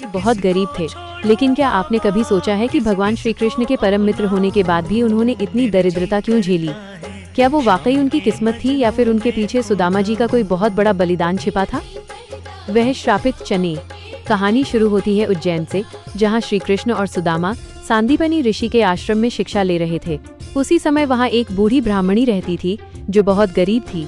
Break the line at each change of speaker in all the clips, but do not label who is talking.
बहुत गरीब थे, लेकिन क्या आपने कभी सोचा है कि भगवान श्री कृष्ण के परम मित्र होने के बाद भी उन्होंने इतनी दरिद्रता क्यों झेली? क्या वो वाकई उनकी किस्मत थी या फिर उनके पीछे सुदामा जी का कोई बहुत बड़ा बलिदान छिपा था? वह श्रापित चने। कहानी शुरू होती है उज्जैन से, जहाँ श्री कृष्ण और सुदामा सांदीपनी ऋषि के आश्रम में शिक्षा ले रहे थे। उसी समय वहाँ एक बूढ़ी ब्राह्मणी रहती थी जो बहुत गरीब थी।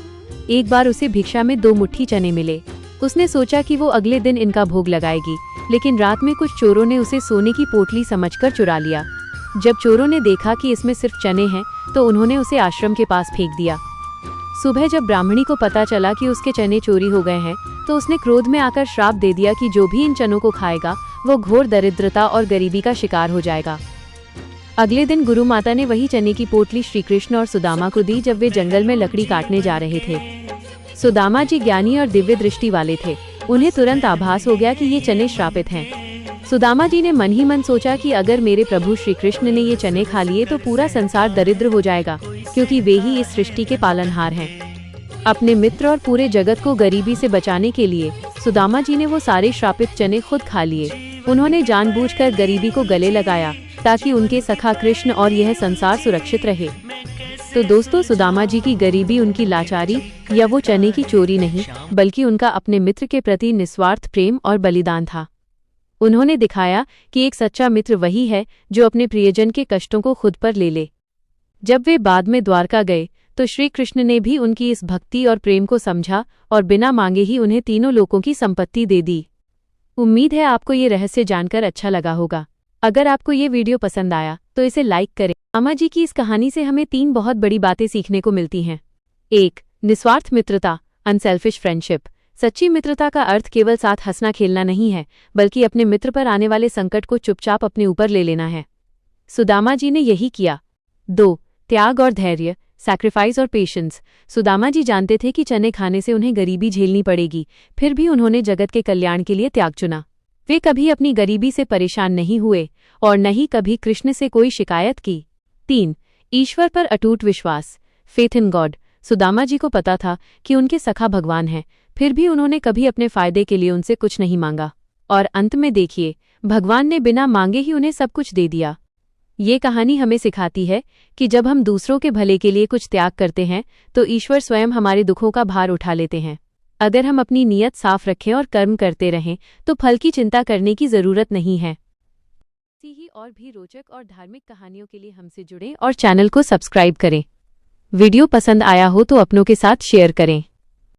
एक बार उसे भिक्षा में 2 मुट्ठी चने मिले। उसने सोचा कि वो अगले दिन इनका भोग लगाएगी, लेकिन रात में कुछ चोरों ने उसे सोने की पोटली समझकर चुरा लिया। जब चोरों ने देखा कि इसमें सिर्फ चने हैं, तो उन्होंने उसे आश्रम के पास फेंक दिया। सुबह जब ब्राह्मणी को पता चला कि उसके चने चोरी हो गए हैं, तो उसने क्रोध में आकर श्राप दे दिया कि जो भी इन चनों को खाएगा वो घोर दरिद्रता और गरीबी का शिकार हो जाएगा। अगले दिन गुरु माता ने वही चने की पोटली श्री कृष्ण और सुदामा को दी जब वे जंगल में लकड़ी काटने जा रहे थे। सुदामा जी ज्ञानी और दिव्य दृष्टि वाले थे। उन्हें तुरंत आभास हो गया कि ये चने श्रापित हैं। सुदामा जी ने मन ही मन सोचा कि अगर मेरे प्रभु श्री कृष्ण ने ये चने खा लिए तो पूरा संसार दरिद्र हो जाएगा, क्योंकि वे ही इस सृष्टि के पालनहार हैं। अपने मित्र और पूरे जगत को गरीबी से बचाने के लिए सुदामा जी ने वो सारे श्रापित चने खुद खा लिए। उन्होंने जानबूझकर गरीबी को गले लगाया ताकि उनके सखा कृष्ण और यह संसार सुरक्षित रहे। तो दोस्तों, सुदामा जी की गरीबी उनकी लाचारी या वो चने की चोरी नहीं, बल्कि उनका अपने मित्र के प्रति निस्वार्थ प्रेम और बलिदान था। उन्होंने दिखाया कि एक सच्चा मित्र वही है जो अपने प्रियजन के कष्टों को खुद पर ले ले। जब वे बाद में द्वारका गए तो श्री कृष्ण ने भी उनकी इस भक्ति और प्रेम को समझा और बिना मांगे ही उन्हें तीनों लोकों की संपत्ति दे दी। उम्मीद है आपको ये रहस्य जानकर अच्छा लगा होगा। अगर आपको ये वीडियो पसंद आया तो इसे लाइक करें। सुदामा जी की इस कहानी से हमें 3 बहुत बड़ी बातें सीखने को मिलती हैं। 1. निस्वार्थ मित्रता, अनसेल्फिश फ्रेंडशिप। सच्ची मित्रता का अर्थ केवल साथ हंसना खेलना नहीं है, बल्कि अपने मित्र पर आने वाले संकट को चुपचाप अपने ऊपर ले लेना है। सुदामा जी ने यही किया। 2. त्याग और धैर्य, सैक्रिफाइस और पेशेंस। सुदामा जी जानते थे कि चने खाने से उन्हें गरीबी झेलनी पड़ेगी, फिर भी उन्होंने जगत के कल्याण के लिए त्याग चुना। वे कभी अपनी गरीबी से परेशान नहीं हुए और न ही कभी कृष्ण से कोई शिकायत की। 3. ईश्वर पर अटूट विश्वास, faith in God. Sudama ji को पता था कि उनके सखा भगवान हैं, फिर भी उन्होंने कभी अपने फायदे के लिए उनसे कुछ नहीं मांगा। और अंत में देखिए, भगवान ने बिना मांगे ही उन्हें सब कुछ दे दिया। ये कहानी हमें सिखाती है कि जब हम दूसरों के भले के लिए कुछ त्याग करते हैं तो ईश्वर स्वयं हमारे दुखों का भार उठा लेते हैं। अगर हम अपनी नीयत साफ रखें और कर्म करते रहें तो फल की चिंता करने की जरूरत नहीं है। ऐसी ही और भी रोचक और धार्मिक कहानियों के लिए हमसे जुड़ें और चैनल को सब्सक्राइब करें। वीडियो पसंद आया हो तो अपनों के साथ शेयर करें।